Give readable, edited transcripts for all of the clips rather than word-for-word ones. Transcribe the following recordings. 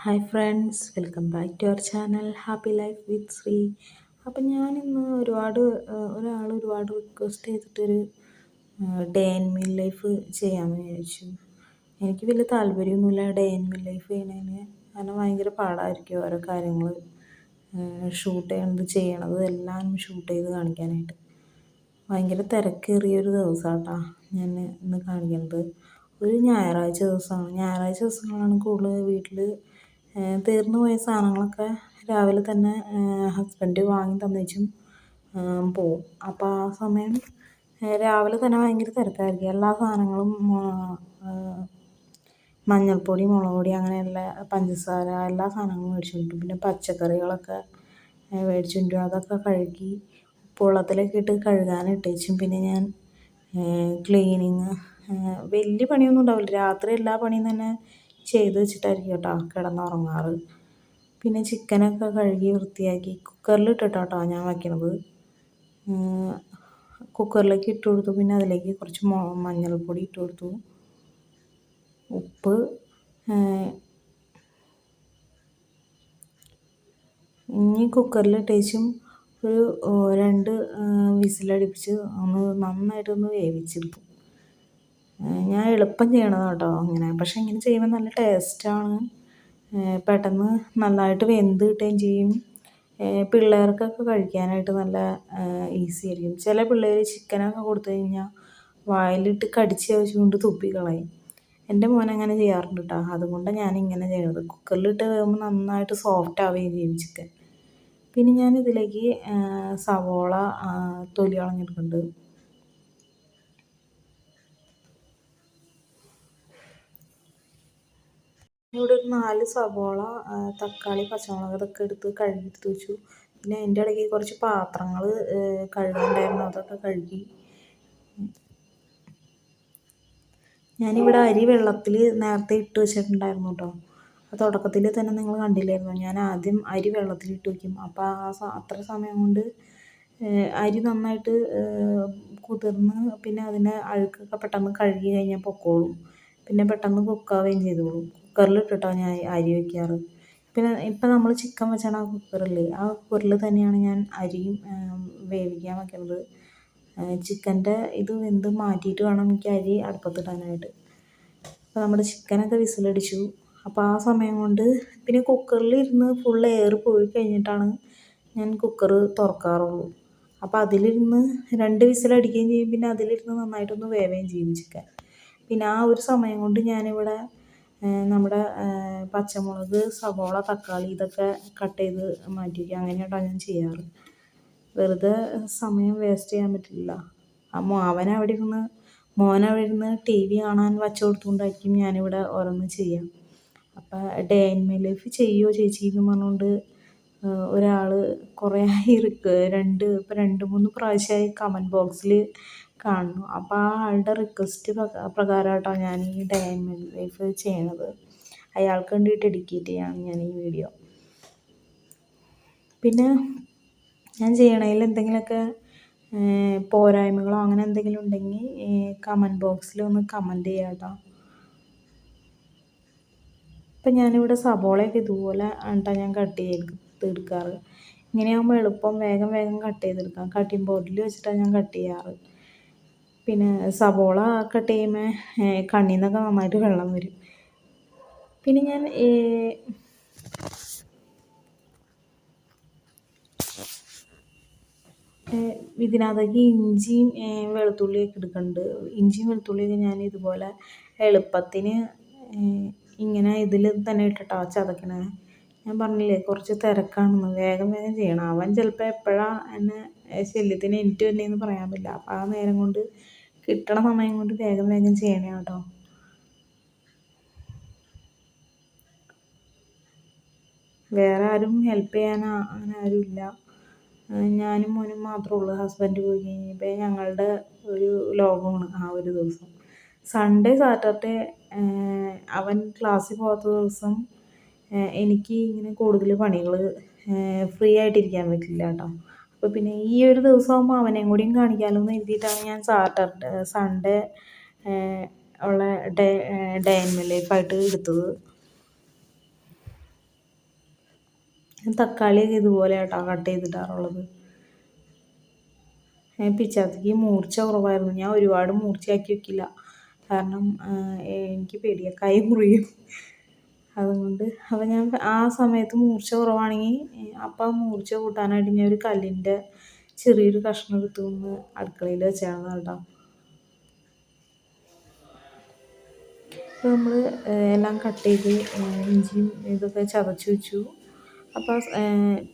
Hi friends, welcome back to our channel happy life with Sree. അപ്പം ഞാനിന്ന് ഒരാൾ ഒരുപാട് റിക്വസ്റ്റ് ചെയ്തിട്ടൊരു ഡേ ഇൻ മൈ ലൈഫ് ചെയ്യാമെന്ന് വിചാരിച്ചു. എനിക്ക് വലിയ താല്പര്യമൊന്നുമില്ല ഡേ ഇൻ മൈ ലൈഫ് ചെയ്യുന്നതിന്. കാരണം ഭയങ്കര പാടായിരിക്കും ഓരോ കാര്യങ്ങൾ ഷൂട്ട് ചെയ്യണത് എല്ലാം ഷൂട്ട് ചെയ്ത് കാണിക്കാനായിട്ട്. ഭയങ്കര തിരക്കേറിയൊരു ദിവസമാട്ടോ ഞാൻ ഇന്ന് കാണിക്കുന്നത്. ഒരു ഞായറാഴ്ച ദിവസമാണ്. ഞായറാഴ്ച ദിവസങ്ങളാണ് കൂടുതൽ വീട്ടിൽ തീർന്നു പോയ സാധനങ്ങളൊക്കെ രാവിലെ തന്നെ ഹസ്ബൻഡ് വാങ്ങി തന്നേച്ചും പോവും. അപ്പോൾ ആ സമയം രാവിലെ തന്നെ ഭയങ്കര തിരക്കായിരിക്കും. എല്ലാ സാധനങ്ങളും മഞ്ഞൾപ്പൊടി, മുളക് പൊടി, അങ്ങനെയുള്ള പഞ്ചസാര എല്ലാ സാധനങ്ങളും മേടിച്ചുകൊണ്ട് വരും. പിന്നെ പച്ചക്കറികളൊക്കെ മേടിച്ചുകൊണ്ട് വരും. അതൊക്കെ കഴുകി ഉപ്പുവെള്ളത്തിലൊക്കെ ഇട്ട് കഴുകാനിട്ടേച്ചും. പിന്നെ ഞാൻ ക്ലീനിങ് വലിയ പണിയൊന്നും ഉണ്ടാവില്ല. രാത്രി എല്ലാ പണിയും തന്നെ ചെയ്ത് വെച്ചിട്ടായിരിക്കും കേട്ടോ കിടന്നുറങ്ങാറ്. പിന്നെ ചിക്കനൊക്കെ കഴുകി വൃത്തിയാക്കി കുക്കറിലിട്ടിട്ടാട്ടോ ഞാൻ വയ്ക്കണത്. കുക്കറിലേക്ക് ഇട്ട് കൊടുത്തു. പിന്നെ അതിലേക്ക് കുറച്ച് മഞ്ഞൾപ്പൊടി ഇട്ട് കൊടുത്തു, ഉപ്പ്, ഇനി കുക്കറിലിട്ടേച്ചും ഒരു 2 വിസിലടിപ്പിച്ച് നന്നായിട്ടൊന്ന് വേവിച്ചെടുക്കും. ഞാൻ എളുപ്പം ചെയ്യണതാണ് കേട്ടോ അങ്ങനെ. പക്ഷെ ഇങ്ങനെ ചെയ്യുമ്പോൾ നല്ല ടേസ്റ്റാണ്. പെട്ടെന്ന് നല്ലതായിട്ട് വെന്ത് കിട്ടുകയും ചെയ്യും. പിള്ളേർക്കൊക്കെ കഴിക്കാനായിട്ട് നല്ല ഈസി ആയിരിക്കും. ചില പിള്ളേർ ചിക്കനൊക്കെ കൊടുത്തു കഴിഞ്ഞാൽ വായിലിട്ട് കടിച്ച് വെച്ചുകൊണ്ട് തുപ്പിക്കളയും. എൻ്റെ മോൻ അങ്ങനെ ചെയ്യാറുണ്ട് കേട്ടോ. അതുകൊണ്ടാണ് ഞാനിങ്ങനെ ചെയ്യുന്നത്. കുക്കറിലിട്ട് വേകുമ്പോൾ നന്നായിട്ട് സോഫ്റ്റ് ആവുകയും ചെയ്യും ചിക്കൻ. പിന്നെ ഞാൻ ഇതിലേക്ക് സവോള തൊലി കളഞ്ഞെടുക്കുന്നുണ്ട്. ഇവിടെ ഒരു 4 സവോള, തക്കാളി, പച്ചമുളക് ഇതൊക്കെ എടുത്ത് കഴുകിയെടുത്ത് വെച്ചു. പിന്നെ അതിൻ്റെ ഇടയ്ക്ക് കുറച്ച് പാത്രങ്ങൾ കഴുകാനുണ്ടായിരുന്നു, അതൊക്കെ കഴുകി. ഞാനിവിടെ അരി വെള്ളത്തിൽ നേരത്തെ ഇട്ട് വെച്ചിട്ടുണ്ടായിരുന്നു കേട്ടോ. ആ തുടക്കത്തിൽ തന്നെ നിങ്ങൾ കണ്ടില്ലായിരുന്നു. ഞാൻ ആദ്യം അരി വെള്ളത്തിലിട്ട് വയ്ക്കും. അപ്പോൾ അത്ര സമയം കൊണ്ട് അരി നന്നായിട്ട് കുതിർന്ന് പിന്നെ അതിൻ്റെ അഴുക്കൊക്കെ പെട്ടെന്ന് കഴുകി കഴിഞ്ഞാൽ പൊക്കോളും. പിന്നെ പെട്ടെന്ന് കുക്കാവുകയും ചെയ്തോളും. കുക്കറിലിട്ടിട്ടാണ് ഞാൻ അരി വയ്ക്കാറ്. പിന്നെ ഇപ്പം നമ്മൾ ചിക്കൻ വെച്ചാണ് ആ കുക്കറില്ലേ, ആ കുക്കറിൽ തന്നെയാണ് ഞാൻ അരിയും വേവിക്കാൻ വയ്ക്കുന്നത്. ചിക്കൻ്റെ ഇത് വെന്ത് മാറ്റിയിട്ട് വേണം എനിക്ക് അരി അടുപ്പത്തിടാനായിട്ട്. അപ്പോൾ നമ്മുടെ ചിക്കനൊക്കെ വിസിലടിച്ചു. അപ്പോൾ ആ സമയം കൊണ്ട് പിന്നെ കുക്കറിലിരുന്ന് ഫുൾ എയർ പോയി കഴിഞ്ഞിട്ടാണ് ഞാൻ കുക്കർ തുറക്കാറുള്ളൂ. അപ്പോൾ അതിലിരുന്ന് 2 വിസിലടിക്കുകയും ചെയ്യും. പിന്നെ അതിലിരുന്ന് നന്നായിട്ടൊന്ന് വേവുകയും ചെയ്യും ചിക്കൻ. പിന്നെ ആ ഒരു സമയം കൊണ്ട് ഞാനിവിടെ നമ്മുടെ പച്ചമുളക്, സവോള, തക്കാളി ഇതൊക്കെ കട്ട് ചെയ്ത് മാറ്റി വയ്ക്കുക. അങ്ങനെയാട്ടോ ഞാൻ ചെയ്യാറ്. വെറുതെ സമയം വേസ്റ്റ് ചെയ്യാൻ പറ്റില്ല. മോനവിടെ ഇരുന്ന് ടി വി കാണാൻ വച്ചു കൊടുത്തുകൊണ്ടായിരിക്കും ഞാനിവിടെ ഓരോന്ന് ചെയ്യാം. അപ്പോൾ ഡേ ഇൻ മൈ ലൈഫ് ചെയ്യുമോ ചേച്ചി എന്ന് പറഞ്ഞുകൊണ്ട് ഒരാൾ കുറേ ആയി ഇപ്പം 2-3 പ്രാവശ്യമായി കമൻറ്റ് ബോക്സിൽ കാണുന്നു. അപ്പോൾ ആ ആളുടെ റിക്വസ്റ്റ് പ്രകാരമായിട്ടോ ഞാൻ ഈ ഡേ ഇൻ മൈ ലൈഫ് ചെയ്യണത്. അയാൾക്ക് വേണ്ടി ഡെഡിക്കേറ്റ് ചെയ്യാണ് ഞാൻ ഈ വീഡിയോ. പിന്നെ ഞാൻ ചെയ്യണതിൽ എന്തെങ്കിലുമൊക്കെ പോരായ്മകളോ അങ്ങനെ എന്തെങ്കിലും ഉണ്ടെങ്കിൽ കമൻറ്റ് ബോക്സിൽ ഒന്ന് കമൻറ്റ് ചെയ്യാം കേട്ടോ. ഇപ്പം ഞാനിവിടെ സവോളയൊക്കെ ഇതുപോലെ ആണ്ട്ടോ ഞാൻ കട്ട് ചെയ്തെടുക്കാറ്. ഇങ്ങനെയാകുമ്പോൾ എളുപ്പം വേഗം കട്ട് ചെയ്തെടുക്കാം. കട്ടിംഗ് ബോർഡിൽ വെച്ചിട്ടാണ് ഞാൻ കട്ട് ചെയ്യാറ്. പിന്നെ സവോള കട്ട് ചെയ്യുമ്പോൾ കണ്ണിൽ നിന്നൊക്കെ നന്നായിട്ട് വെള്ളം വരും. പിന്നെ ഞാൻ ഇതിനകത്തേക്ക് ഇഞ്ചിയും വെളുത്തുള്ളിയൊക്കെ എടുക്കുന്നുണ്ട്. ഇഞ്ചിയും വെളുത്തുള്ളിയൊക്കെ ഞാൻ ഇതുപോലെ എളുപ്പത്തിന് ഇങ്ങനെ ഇതിൽ തന്നെ ഇട്ടിട്ടാണ് ചതക്കണത്. ഞാൻ പറഞ്ഞില്ലേ കുറച്ച് തിരക്കാണെന്ന്. വേഗം ചെയ്യണം. അവൻ ചിലപ്പോൾ എപ്പോഴാണ് എന്നെ ശല്യത്തിന് എനിക്ക് വരുന്നതെന്ന് പറയാൻ പറ്റില്ല. അപ്പോൾ ആ നേരം കൊണ്ട് കിട്ടണ സമയം കൊണ്ട് വേഗം ചെയ്യണേ കേട്ടോ. വേറെ ആരും ഹെൽപ്പ് ചെയ്യാൻ അങ്ങനെ ആരുമില്ല. ഞാനും മോനും മാത്രമേ ഉള്ളൂ. ഹസ്ബൻഡ് പോയി കഴിഞ്ഞപ്പോൾ ഞങ്ങളുടെ ഒരു ലോകമാണ് ആ ഒരു ദിവസം. സൺഡേ, സാറ്റർഡേ അവൻ ക്ലാസ്സിൽ പോകാത്ത ദിവസം എനിക്ക് ഇങ്ങനെ കൂടുതൽ പണികൾ ഫ്രീ ആയിട്ടിരിക്കാൻ പറ്റില്ല കേട്ടോ. അപ്പോൾ പിന്നെ ഈ ഒരു ദിവസമാകുമ്പോൾ അവനെയും കൂടിയും കാണിക്കാമല്ലോ എന്ന് എഴുതിയിട്ടാണ് ഞാൻ സൺഡേ ഉള്ള ഡേ ഇൻ മൈ ലൈഫായിട്ട് എടുത്തത്. ഞാൻ തക്കാളിയൊക്കെ ഇതുപോലെ കേട്ടോ കട്ട് ചെയ്തിട്ടാറുള്ളത്. പിച്ചാത്തിക്ക് മൂർച്ച കുറവായിരുന്നു. ഞാൻ ഒരുപാട് മൂർച്ചയാക്കി വെക്കില്ല, കാരണം എനിക്ക് പേടിയാണ് കൈ മുറിയും. അതുകൊണ്ട് അപ്പം ഞാൻ ആ സമയത്ത് മൂർച്ച കുറവാണെങ്കിൽ അപ്പം മൂർച്ച കൂട്ടാനായിട്ട് ഞാൻ ഒരു കല്ലിൻ്റെ ചെറിയൊരു കഷ്ണം എടുത്തു നിന്ന് അടുക്കളയിൽ വെച്ചാണ് കേട്ടോ. അപ്പോൾ നമ്മൾ എല്ലാം കട്ട് ചെയ്ത് ഇഞ്ചിയും ഇതൊക്കെ ചതച്ച് വെച്ചു. അപ്പോൾ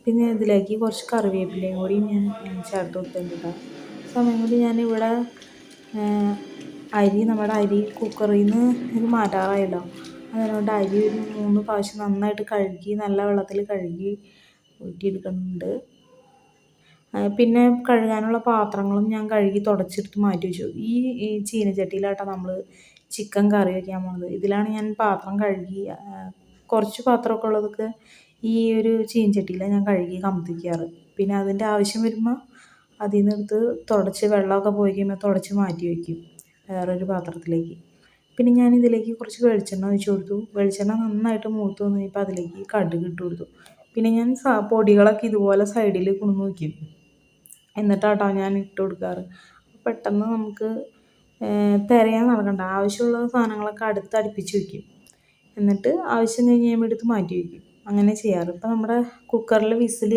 പിന്നെ ഇതിലേക്ക് കുറച്ച് കറിവേപ്പിലയും കൂടി ഞാൻ ചേർത്ത് കൊടുത്തിട്ടുണ്ട് കേട്ടോ. സമയം കൊണ്ട് ഞാനിവിടെ നമ്മുടെ അരി കുക്കറിൽ നിന്ന് ഇത് മാറ്റാറായല്ലോ. അതിനോട് അരി ഒരു 3 പ്രാവശ്യം നന്നായിട്ട് കഴുകി നല്ല വെള്ളത്തിൽ കഴുകി ഊറ്റിയെടുക്കുന്നുണ്ട്. പിന്നെ കഴുകാനുള്ള പാത്രങ്ങളും ഞാൻ കഴുകി തുടച്ചെടുത്ത് മാറ്റി വെച്ചു. ഈ ചീനച്ചട്ടിയിലാട്ടോ നമ്മൾ ചിക്കൻ കറി വയ്ക്കാൻ പോകുന്നത്. ഇതിലാണ് ഞാൻ പാത്രം കഴുകി, കുറച്ച് പാത്രമൊക്കെ ഉള്ളതൊക്കെ ഈ ഒരു ചീനച്ചട്ടിയിലാണ് ഞാൻ കഴുകി കമത്തിക്കാറ്. പിന്നെ അതിൻ്റെ ആവശ്യം വരുമ്പോൾ അതിൽ നിന്ന് എടുത്ത് തുടച്ച് വെള്ളമൊക്കെ പോയി കഴിയുമ്പോൾ തുടച്ച് മാറ്റി വയ്ക്കും വേറൊരു പാത്രത്തിലേക്ക്. പിന്നെ ഞാൻ ഇതിലേക്ക് കുറച്ച് വെളിച്ചെണ്ണ ഒഴിച്ച് കൊടുത്തു. വെളിച്ചെണ്ണ നന്നായിട്ട് മൂത്ത് വന്ന് കഴിഞ്ഞപ്പോൾ അതിലേക്ക് കടുക് ഇട്ട് കൊടുത്തു. പിന്നെ ഞാൻ പൊടികളൊക്കെ ഇതുപോലെ സൈഡിൽ കുണുങ്ങി വയ്ക്കും, എന്നിട്ടാട്ടോ ഞാൻ ഇട്ട് കൊടുക്കാറ്. പെട്ടെന്ന് നമുക്ക് തിരയാൻ നടക്കണ്ട, ആവശ്യമുള്ള സാധനങ്ങളൊക്കെ അടുപ്പിച്ച് വയ്ക്കും, എന്നിട്ട് ആവശ്യം കഴിഞ്ഞ് കഴിയുമ്പോൾ എടുത്ത് മാറ്റി വയ്ക്കും. അങ്ങനെ ചെയ്യാറ്. ഇപ്പം നമ്മുടെ കുക്കറിൽ വിസിൽ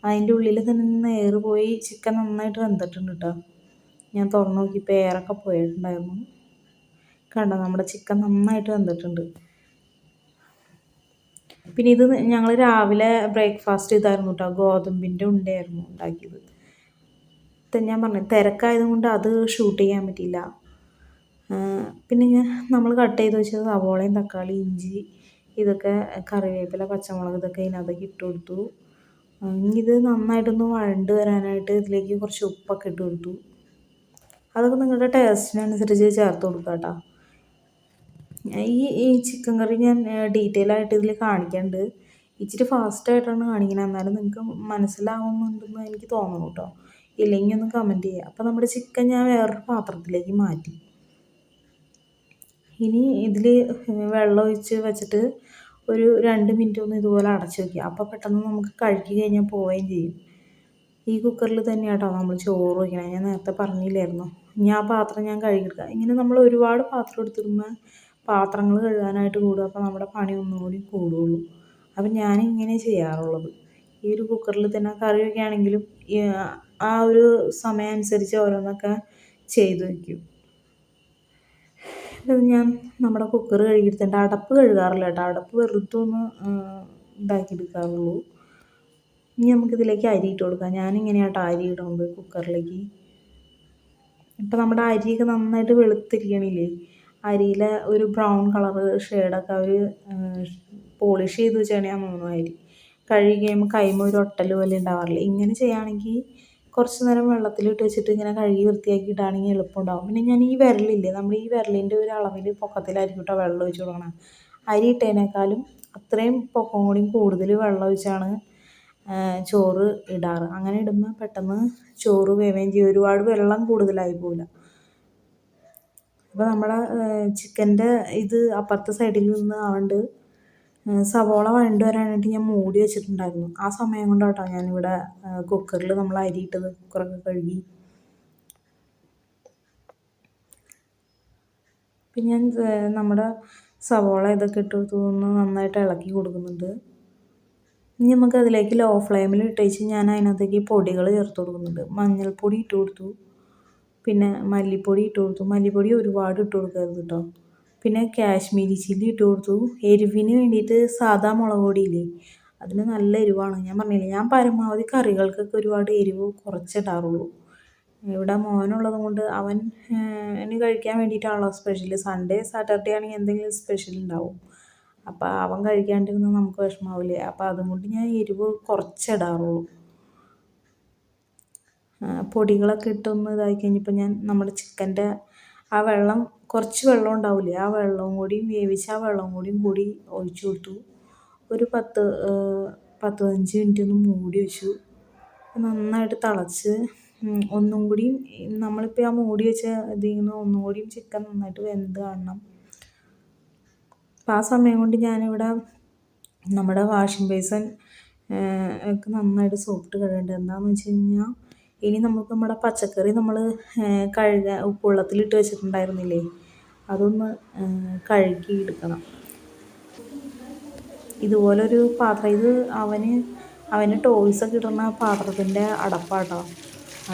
അതിൻ്റെ ഉള്ളിൽ തന്നെ എയർ പോയി ചിക്കൻ നന്നായിട്ട് വെന്തിട്ടുണ്ട് കേട്ടോ. ഞാൻ തുറന്ന് നോക്കിയപ്പോൾ എയറൊക്കെ പോയിട്ടുണ്ടായിരുന്നു. കണ്ടോ, നമ്മുടെ ചിക്കൻ നന്നായിട്ട് വെന്തിട്ടുണ്ട്. പിന്നെ ഇത് ഞങ്ങൾ രാവിലെ ബ്രേക്ക്ഫാസ്റ്റ് ചെയ്തായിരുന്നു കേട്ടോ. ഗോതമ്പിൻ്റെ ഉണ്ടയായിരുന്നു ഉണ്ടാക്കിയത്. ഞാൻ പറഞ്ഞു തിരക്കായതുകൊണ്ട് അത് ഷൂട്ട് ചെയ്യാൻ പറ്റിയില്ല. പിന്നെ നമ്മൾ കട്ട് ചെയ്ത് വെച്ചത് സവോളയും തക്കാളി ഇഞ്ചി ഇതൊക്കെ കറിവേപ്പില പച്ചമുളക് ഇതൊക്കെ ഇതിനകത്തേക്ക് ഇട്ട് കൊടുത്തു. ഇത് നന്നായിട്ടൊന്ന് വഴണ്ട് വരാനായിട്ട് ഇതിലേക്ക് കുറച്ച് ഉപ്പൊക്കെ ഇട്ട് കൊടുത്തു. അതൊക്കെ നിങ്ങളുടെ ടേസ്റ്റിനനുസരിച്ച് ചേർത്ത് കൊടുക്കുക കേട്ടോ. ഈ ചിക്കൻ കറി ഞാൻ ഡീറ്റെയിൽ ആയിട്ട് ഇതിൽ കാണിക്കുന്നുണ്ട്. ഇച്ചിരി ഫാസ്റ്റായിട്ടാണ് കാണിക്കുന്നത്, എന്നാലും നിങ്ങൾക്ക് മനസ്സിലാവുന്നുണ്ടെന്ന് എനിക്ക് തോന്നുന്നു കേട്ടോ. ഇല്ലെങ്കിൽ ഒന്ന് കമൻറ്റ് ചെയ്യുക. അപ്പോൾ നമ്മുടെ ചിക്കൻ ഞാൻ വേറൊരു പാത്രത്തിലേക്ക് മാറ്റി. ഇനി ഇതിൽ വെള്ളം ഒഴിച്ച് വെച്ചിട്ട് ഒരു 2 മിനിറ്റ് ഒന്ന് ഇതുപോലെ അടച്ച് വയ്ക്കുക. അപ്പോൾ പെട്ടെന്ന് നമുക്ക് കഴുകി കഴിഞ്ഞാൽ പോവുകയും ചെയ്യും. ഈ കുക്കറിൽ തന്നെയാട്ടോ നമ്മൾ ചോറ് വയ്ക്കണം. ഞാൻ നേരത്തെ പറഞ്ഞില്ലായിരുന്നു. ഇനി ആ പാത്രം ഞാൻ കഴുകിയെടുക്കുക. ഇങ്ങനെ നമ്മൾ ഒരുപാട് പാത്രം എടുത്തിടുമ്പോൾ പാത്രങ്ങൾ കഴുകാനായിട്ട് കൂടും. അപ്പോൾ നമ്മുടെ പണി ഒന്നുകൂടി കൂടുകയുള്ളൂ. അപ്പം ഞാനിങ്ങനെ ചെയ്യാറുള്ളത്. ഈ ഒരു കുക്കറിൽ തന്നെ കറി വയ്ക്കുകയാണെങ്കിലും ആ ഒരു സമയം അനുസരിച്ച് ഓരോന്നൊക്കെ ചെയ്ത് വയ്ക്കും. ഇത് ഞാൻ നമ്മുടെ കുക്കർ കഴുകിയെടുത്തിട്ട് അടപ്പ് കഴുകാറില്ല കേട്ടോ. അടപ്പ് വെറുതെ ഒന്ന് ഇതാക്കിയെടുക്കാറുള്ളൂ. ഇനി നമുക്കിതിലേക്ക് അരി ഇട്ട് കൊടുക്കാം. ഞാനിങ്ങനെയാട്ടോ അരി ഇടുന്നത് കുക്കറിലേക്ക്. ഇപ്പം നമ്മുടെ അരിയൊക്കെ നന്നായിട്ട് വെളുത്തിരിക്കണില്ലേ, അരിയിലെ ഒരു ബ്രൗൺ കളറ് ഷെയ്ഡൊക്കെ അവർ പോളിഷ് ചെയ്ത് വെച്ചാണെന്ന് തോന്നുന്നു. അരി കഴുകി കഴിയുമ്പോൾ കൈമ ഒരു ഒട്ടൽ പോലെ ഉണ്ടാവാറില്ല. ഇങ്ങനെ ചെയ്യുകയാണെങ്കിൽ കുറച്ച് നേരം വെള്ളത്തിലിട്ട് വെച്ചിട്ട് ഇങ്ങനെ കഴുകി വൃത്തിയാക്കി ഇടുകയാണെങ്കിൽ എളുപ്പമുണ്ടാകും. പിന്നെ ഞാൻ ഈ വിരലില്ലേ, നമ്മൾ ഈ വിരലിൻ്റെ ഒരു അളവിൽ പൊക്കത്തിലായിരിക്കും കേട്ടോ വെള്ളം ഒഴിച്ച് കൊടുക്കണം. അരി ഇട്ടതിനേക്കാളും അത്രയും പൊക്കം കൂടി കൂടുതൽ വെള്ളം ഒഴിച്ചാണ് ചോറ് ഇടാറ്. അങ്ങനെ ഇടുമ്പോൾ പെട്ടെന്ന് ചോറ് വേവുകയും ചെയ്യും, ഒരുപാട് വെള്ളം കൂടുതലായി പോവില്ല. അപ്പോൾ നമ്മുടെ ചിക്കൻ്റെ ഇത് അപ്പുറത്തെ സൈഡിൽ നിന്ന് ആണ്ട് സവോള വഴണ്ട് വരാനായിട്ട് ഞാൻ മൂടി വെച്ചിട്ടുണ്ടായിരുന്നു. ആ സമയം കൊണ്ടാട്ടോ ഞാനിവിടെ കുക്കറിൽ നമ്മൾ അരി ഇട്ടത് കുക്കറൊക്കെ കഴുകി. പിന്നെ ഞാൻ നമ്മുടെ സവോള ഇതൊക്കെ ഇട്ട് ഒന്ന് നന്നായിട്ട് ഇളക്കി കൊടുക്കുന്നുണ്ട്. ഇനി നമുക്ക് അതിലേക്ക് ലോ ഫ്ലെയിമിൽ ഇട്ട് വെച്ച് ഞാൻ അതിനകത്തേക്ക് പൊടികൾ ചേർത്ത് കൊടുക്കുന്നുണ്ട്. മഞ്ഞൾപ്പൊടി ഇട്ട് കൊടുത്തു, പിന്നെ മല്ലിപ്പൊടി ഇട്ട് കൊടുത്തു. മല്ലിപ്പൊടി ഒരുപാട് ഇട്ട് കൊടുക്കരുത് കേട്ടോ. പിന്നെ കാശ്മീരി ചില്ലി ഇട്ട് കൊടുത്തു. എരിവിന് വേണ്ടിയിട്ട് സാദാ മുളക് പൊടിയില്ലേ, അതിന് നല്ല എരിവാണ്. ഞാൻ പറഞ്ഞില്ലേ, ഞാൻ പരമാവധി കറികൾക്കൊക്കെ ഒരുപാട് എരിവ് കുറച്ചിടാറുള്ളൂ. ഇവിടെ മോനുള്ളത് കൊണ്ട് അവന് കഴിക്കാൻ വേണ്ടിയിട്ടാണല്ലോ സ്പെഷ്യൽ. സൺഡേ സാറ്റർഡേ ആണെങ്കിൽ എന്തെങ്കിലും സ്പെഷ്യൽ ഉണ്ടാവും. അപ്പോൾ അവൻ കഴിക്കാണ്ടിരുന്നാൽ നമുക്ക് വിഷമാവില്ലേ. അപ്പോൾ അതുകൊണ്ട് ഞാൻ എരിവ് കുറച്ചിടാറുള്ളൂ. പൊടികളൊക്കെ ഇട്ടൊന്ന് ഇതായി കഴിഞ്ഞപ്പോൾ ഞാൻ നമ്മുടെ ചിക്കൻ്റെ ആ വെള്ളം, കുറച്ച് വെള്ളം ഉണ്ടാവില്ലേ, ആ വെള്ളവും കൂടിയും വേവിച്ച ആ വെള്ളവും കൂടി ഒഴിച്ചു കൊടുത്തു. ഒരു 10-15 മിനിറ്റ് ഒന്ന് മൂടി വെച്ചു. നന്നായിട്ട് തിളച്ച് ഒന്നും കൂടിയും നമ്മളിപ്പോൾ ആ മൂടി വെച്ച ഇതിൽ നിന്ന് ഒന്നും കൂടിയും ചിക്കൻ നന്നായിട്ട് വെന്ത് കാണണം. അപ്പോൾ ആ സമയം കൊണ്ട് ഞാനിവിടെ നമ്മുടെ വാഷിംഗ് ബേസിൻ ഒക്കെ നന്നായിട്ട് സോപ്പിട്ട് കഴുകേണ്ടത്. എന്താണെന്ന് വെച്ച് കഴിഞ്ഞാൽ ഇനി നമുക്ക് നമ്മുടെ പച്ചക്കറി നമ്മൾ ഉപ്പുവെള്ളത്തിലിട്ട് വെച്ചിട്ടുണ്ടായിരുന്നില്ലേ, അതൊന്ന് കഴുകി എടുക്കണം. ഇതുപോലൊരു പാത്രം, ഇത് അവന് ടോയ്സൊക്കെ ഇടുന്ന പാത്രത്തിൻ്റെ അടപ്പാട്ടോ.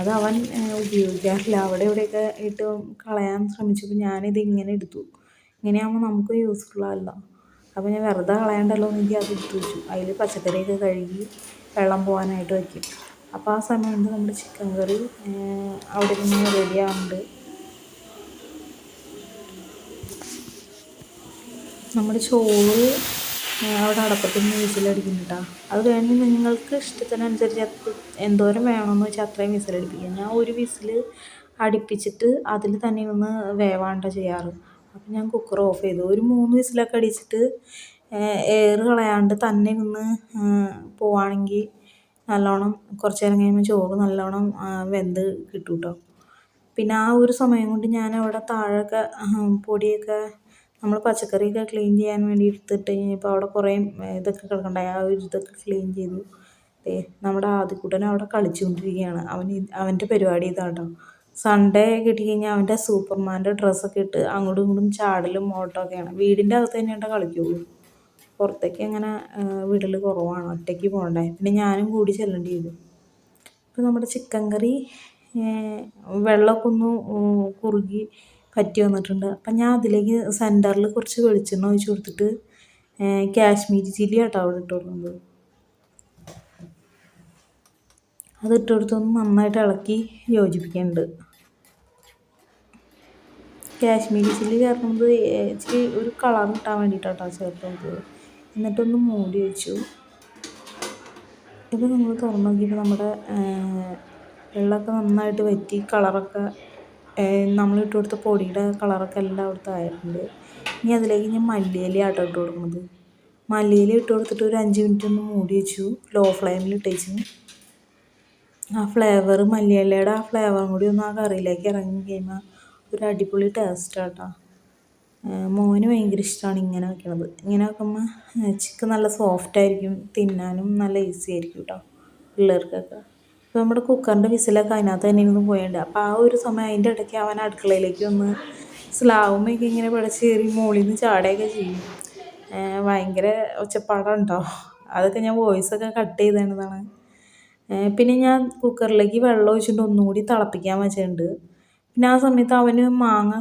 അത് അവൻ ഉപയോഗിക്കാറില്ല. അവിടെ ഇവിടെയൊക്കെ ഇട്ട് കളയാൻ ശ്രമിച്ചപ്പോൾ ഞാനിത് ഇങ്ങനെ എടുത്തു. ഇങ്ങനെയാകുമ്പോൾ നമുക്ക് യൂസ്ഫുള്ളാണല്ലോ. അപ്പോൾ ഞാൻ വെറുതെ കളയണ്ടല്ലോ എന്ന് എനിക്ക് അത് എടുത്ത് വെച്ചു. അതിൽ പച്ചക്കറിയൊക്കെ കഴുകി വെള്ളം പോകാനായിട്ട് വയ്ക്കും. അപ്പോൾ ആ സമയം കൊണ്ട് നമ്മുടെ ചിക്കൻ കറി അവിടെ നിന്ന് റെഡി ആവുന്നുണ്ട്. നമ്മുടെ ചോറ് അവിടെ അടപ്പത്തിന് വിസിലടിക്കുന്നു കേട്ടോ. അത് കഴിഞ്ഞ് നിങ്ങൾക്ക് ഇഷ്ടത്തിനനുസരിച്ച് എന്തോരം വേണമെന്ന് വെച്ചാൽ അത്രയും വിസിലടിപ്പിക്കുക. ഞാൻ ഒരു വിസിൽ അടുപ്പിച്ചിട്ട് അതിൽ തന്നെ ഒന്ന് വേവാണ്ട ചെയ്യാറ്. അപ്പം ഞാൻ കുക്കർ ഓഫ് ചെയ്തു. ഒരു 3 വിസിലൊക്കെ അടിച്ചിട്ട് എയർ കളയാണ്ട് തന്നെ നിന്ന് പോവുകയാണെങ്കിൽ നല്ലോണം കുറച്ച് നേരം കഴിയുമ്പോൾ ചോറ് നല്ലോണം വെന്ത് കിട്ടും കേട്ടോ. പിന്നെ ആ ഒരു സമയം കൊണ്ട് ഞാൻ അവിടെ താഴെയൊക്കെ പൊടിയൊക്കെ നമ്മൾ പച്ചക്കറിയൊക്കെ ക്ലീൻ ചെയ്യാൻ വേണ്ടി എടുത്തിട്ട് കഴിഞ്ഞപ്പോൾ അവിടെ കുറേ ഇതൊക്കെ കിടക്കണ്ടായി. ആ ഒരു ഇതൊക്കെ ക്ലീൻ ചെയ്തു. നമ്മുടെ ആദ്യക്കുട്ടൻ അവിടെ കളിച്ചുകൊണ്ടിരിക്കുകയാണ്. അവൻ്റെ പരിപാടി ഇതാട്ടോ. സൺഡേ കിട്ടിക്കഴിഞ്ഞാൽ അവൻ്റെ സൂപ്പർമാൻ്റെ ഡ്രസ്സൊക്കെ ഇട്ട് അങ്ങോട്ടും ഇങ്ങോട്ടും ചാടലും ഓട്ടമൊക്കെയാണ്. വീടിൻ്റെ അകത്ത് തന്നെയായിട്ട് കളിക്കുള്ളൂ. പുറത്തേക്ക് അങ്ങനെ വിടൽ കുറവാണ്. ഒറ്റയ്ക്ക് പോകണ്ടേ. പിന്നെ ഞാനും കൂടി ചെല്ലേണ്ടി വരും. ഇപ്പോൾ നമ്മുടെ ചിക്കൻ കറി വെള്ളമൊക്കെ ഒന്ന് കുറുകി പറ്റി വന്നിട്ടുണ്ട്. അപ്പം ഞാൻ അതിലേക്ക് സെൻറ്ററിൽ കുറച്ച് വെളിച്ചെണ്ണ ഒഴിച്ച് കൊടുത്തിട്ട് കാശ്മീരി ചില്ലി ആട്ടോ അവിടെ ഇട്ട് കൊടുക്കുന്നത്. അത് ഇട്ട് കൊടുത്തൊന്ന് നന്നായിട്ട് ഇളക്കി യോജിപ്പിക്കുന്നുണ്ട്. കാശ്മീരി ചില്ലി ചേർക്കുന്നത് ഇച്ചിരി ഒരു കളർ കിട്ടാൻ വേണ്ടിയിട്ടാട്ടോ ചേർക്കുന്നത്. എന്നിട്ടൊന്ന് മൂടി വെച്ചു. ഇത് നമ്മൾ തുറന്ന് നോക്കിയപ്പോൾ നമ്മുടെ വെള്ളമൊക്കെ നന്നായിട്ട് വറ്റി കളറൊക്കെ നമ്മളിട്ട് കൊടുത്ത പൊടിയുടെ കളറൊക്കെ എല്ലാം അവിടുത്തെ ആയിട്ടുണ്ട്. ഇനി അതിലേക്ക് ഞാൻ മല്ലിയില ആട്ടോ ഇട്ട് കൊടുക്കുന്നത്. മല്ലിയില ഇട്ട് കൊടുത്തിട്ട് ഒരു 5 മിനിറ്റ് ഒന്ന് മൂടി വെച്ചു. ലോ ഫ്ലെയിമിൽ ഇട്ടേച്ചു. ആ ഫ്ലേവർ, മല്ലിയിലയുടെ ആ ഫ്ലേവറും കൂടി ഒന്ന് ആ കറിയിലേക്ക് ഇറങ്ങി കഴിയുമ്പോൾ ഒരു അടിപൊളി ടേസ്റ്റ് ആട്ടോ. മോന് ഭയങ്കര ഇഷ്ടമാണ് ഇങ്ങനെ വെക്കണത്. ഇങ്ങനെ വെക്കുമ്പോൾ ചിക്കൻ നല്ല സോഫ്റ്റ് ആയിരിക്കും, തിന്നാനും നല്ല ഈസി ആയിരിക്കും കേട്ടോ പിള്ളേർക്കൊക്കെ. ഇപ്പോൾ നമ്മുടെ കുക്കറിൻ്റെ വിസിലൊക്കെ അതിനകത്ത് തന്നെ ഇരുന്ന് പോയിട്ടുണ്ട്. അപ്പോൾ ആ ഒരു സമയം അതിൻ്റെ ഇടയ്ക്ക് അവൻ അടുക്കളയിലേക്ക് ഒന്ന് സ്ലാവുമൊക്കെ ഇങ്ങനെ പിടച്ചേറി മുകളിൽ നിന്ന് ചാടുകയൊക്കെ ചെയ്യും. ഭയങ്കര ഒച്ചപ്പാടുണ്ടോ. അതൊക്കെ ഞാൻ വോയിസൊക്കെ കട്ട് ചെയ്തതാണ്. പിന്നെ ഞാൻ കുക്കറിലേക്ക് വെള്ളം ഒഴിച്ചിട്ട് ഒന്നുകൂടി തിളപ്പിക്കാൻ വെച്ചിട്ടുണ്ട്. പിന്നെ ആ സമയത്ത് അവന് മാങ്ങ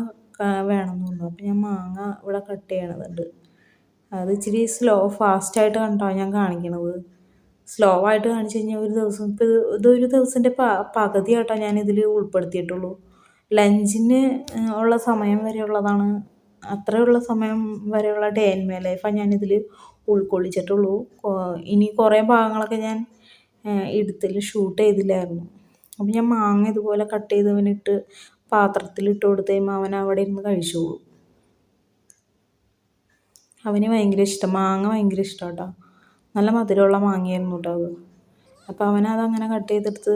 വേണമെന്ന് തോന്നുന്നു. അപ്പോൾ ഞാൻ മാങ്ങ ഇവിടെ കട്ട് ചെയ്യണതുണ്ട്. അത് ഇച്ചിരി ഫാസ്റ്റായിട്ട് കണ്ടോ ഞാൻ കാണിക്കണത്. സ്ലോ ആയിട്ട് കാണിച്ചു കഴിഞ്ഞാൽ ഒരു ദിവസം ഇപ്പോൾ ഇതൊരു ദിവസത്തിൻ്റെ പകുതി ആയിട്ടോ ഞാനിതിൽ ഉൾപ്പെടുത്തിയിട്ടുള്ളൂ. ലഞ്ചിന് ഉള്ള സമയം വരെയുള്ളതാണ്. അത്രയുള്ള സമയം വരെയുള്ള ഡേ ഇൻ മൈ ലൈഫാണ് ഞാനിതിൽ ഉൾക്കൊള്ളിച്ചിട്ടുള്ളൂ. ഇനി കുറേ ഭാഗങ്ങളൊക്കെ ഞാൻ ഷൂട്ട് ചെയ്തില്ലായിരുന്നു. അപ്പം ഞാൻ മാങ്ങ ഇതുപോലെ കട്ട് ചെയ്തവനിട്ട് പാത്രത്തിലിട്ട് കൊടുത്ത് കഴിയുമ്പോൾ അവൻ അവിടെ ഇരുന്ന് കഴിച്ചോളൂ. അവന് ഭയങ്കര ഇഷ്ടം, മാങ്ങ ഭയങ്കര ഇഷ്ടം കേട്ടോ. നല്ല മധുരമുള്ള മാങ്ങയായിരുന്നു കേട്ടോ അത്. അപ്പോൾ അവനതങ്ങനെ കട്ട് ചെയ്തെടുത്ത്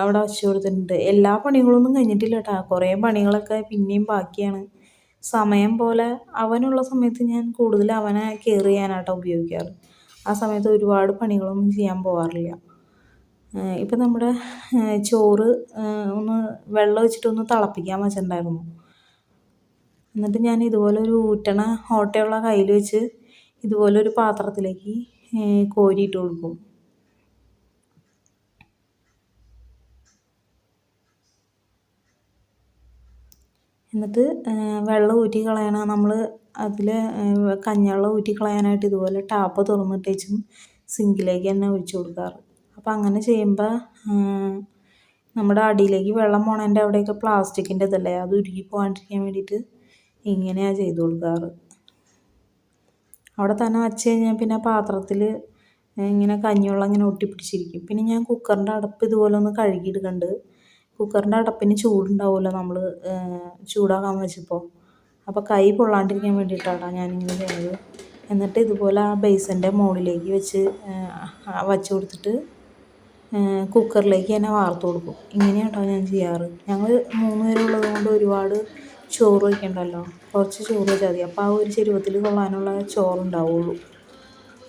അവിടെ വച്ച് കൊടുത്തിട്ടുണ്ട്. എല്ലാ പണികളൊന്നും കഴിഞ്ഞിട്ടില്ല കേട്ടോ. കുറേ പണികളൊക്കെ പിന്നെയും ബാക്കിയാണ്. സമയം പോലെ അവനുള്ള സമയത്ത് ഞാൻ കൂടുതൽ അവനെ കെയർ ചെയ്യാനായിട്ടോ ഉപയോഗിക്കാറ്. ആ സമയത്ത് ഒരുപാട് പണികളൊന്നും ചെയ്യാൻ പോകാറില്ല. ഇപ്പം നമ്മുടെ ചോറ് ഒന്ന് വെള്ളം ഒഴിച്ചിട്ടൊന്ന് തിളപ്പിക്കാൻ വെച്ചിട്ടുണ്ടായിരുന്നു. എന്നിട്ട് ഞാൻ ഇതുപോലെ ഒരു ഓട്ടയുള്ള കയ്യിൽ വെച്ച് ഇതുപോലൊരു പാത്രത്തിലേക്ക് കോരിയിട്ട് കൊടുക്കും. എന്നിട്ട് വെള്ളം ഊറ്റി കളയണം. നമ്മൾ അതിൽ കഞ്ഞിവെള്ളം ഊറ്റി കളയാനായിട്ട് ഇതുപോലെ ടാപ്പ് തുറന്നിട്ടേച്ചും സിങ്കിലേക്ക് തന്നെ ഒഴിച്ചു കൊടുക്കാറ്. അപ്പോൾ അങ്ങനെ ചെയ്യുമ്പോൾ നമ്മുടെ അടിയിലേക്ക് വെള്ളം പോണതിൻ്റെ അവിടെയൊക്കെ പ്ലാസ്റ്റിക്കിൻ്റെ ഇതല്ലേ, അത് ഉരുകി പോകാണ്ടിരിക്കാൻ വേണ്ടിയിട്ട് ഇങ്ങനെയാണ് ചെയ്ത് കൊടുക്കാറ്. അവിടെ തന്നെ വച്ച് കഴിഞ്ഞാൽ പിന്നെ പാത്രത്തിൽ ഇങ്ങനെ കഞ്ഞിവെള്ളം ഇങ്ങനെ ഒട്ടിപ്പിടിച്ചിരിക്കും. പിന്നെ ഞാൻ കുക്കറിൻ്റെ അടപ്പ് ഇതുപോലെ ഒന്ന് കഴുകിയെടുക്കുന്നുണ്ട്. കുക്കറിൻ്റെ അടപ്പിന് ചൂടുണ്ടാവുമല്ലോ നമ്മൾ ചൂടാക്കാൻ വെച്ചപ്പോൾ. അപ്പോൾ കൈ പൊള്ളാണ്ടിരിക്കാൻ വേണ്ടിയിട്ടാണ് ഞാനിങ്ങനെ ചെയ്യുന്നത്. എന്നിട്ട് ഇതുപോലെ ആ ബേസിൻ്റെ മുകളിലേക്ക് വെച്ച് കൊടുത്തിട്ട് കുക്കറിലേക്ക് തന്നെ വാർത്ത് കൊടുക്കും. ഇങ്ങനെയാട്ടോ ഞാൻ ചെയ്യാറ്. ഞങ്ങൾ 3 പേരുള്ളത് കൊണ്ട് ഒരുപാട് ചോറ് വയ്ക്കണ്ടല്ലോ, കുറച്ച് ചോറ് വെച്ചാൽ മതി. അപ്പോൾ ആ ഒരു ചെരുവത്തിൽ കൊള്ളാനുള്ള ചോറുണ്ടാവുള്ളൂ.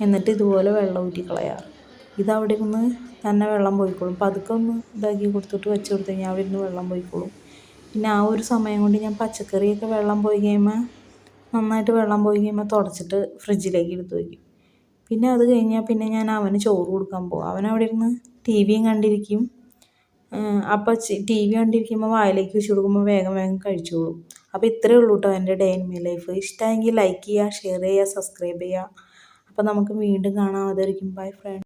എന്നിട്ട് ഇതുപോലെ വെള്ളം ഊറ്റി കളയാറ്. ഇതവിടെ ഇരുന്ന് തന്നെ വെള്ളം പോയിക്കോളും. പതുക്കെ ഒന്ന് ഇതാക്കി കൊടുത്തിട്ട് വെച്ച് കൊടുത്ത് കഴിഞ്ഞാൽ അവിടെ ഇരുന്ന് വെള്ളം പോയിക്കോളും. പിന്നെ ആ ഒരു സമയം കൊണ്ട് ഞാൻ പച്ചക്കറിയൊക്കെ വെള്ളം പോയി കഴിയുമ്പോൾ നന്നായിട്ട് വെള്ളം പോയി കഴിയുമ്പോൾ തുടച്ചിട്ട് ഫ്രിഡ്ജിലേക്ക് എടുത്ത് വയ്ക്കും. പിന്നെ അത് കഴിഞ്ഞാൽ പിന്നെ ഞാൻ അവന് ചോറ് കൊടുക്കാൻ പോകും. അവനവിടെ ഇരുന്ന് ടി വിയും കണ്ടിരിക്കും. അപ്പോൾ ടി വി കണ്ടിരിക്കുമ്പോൾ വായിലേക്ക് വെച്ച് കൊടുക്കുമ്പോൾ വേഗം വേഗം കഴിച്ചോളും. അപ്പോൾ ഇത്രയേ ഉള്ളൂ കേട്ടോ എൻ്റെ ഡേ ഇൻ മൈ ലൈഫ്. ഇഷ്ടമെങ്കിൽ ലൈക്ക് ചെയ്യുക, ഷെയർ ചെയ്യുക, സബ്സ്ക്രൈബ് ചെയ്യുക. അപ്പോൾ നമുക്ക് വീണ്ടും കാണാം. അതായിരിക്കും ബൈ ഫ്രണ്ട്.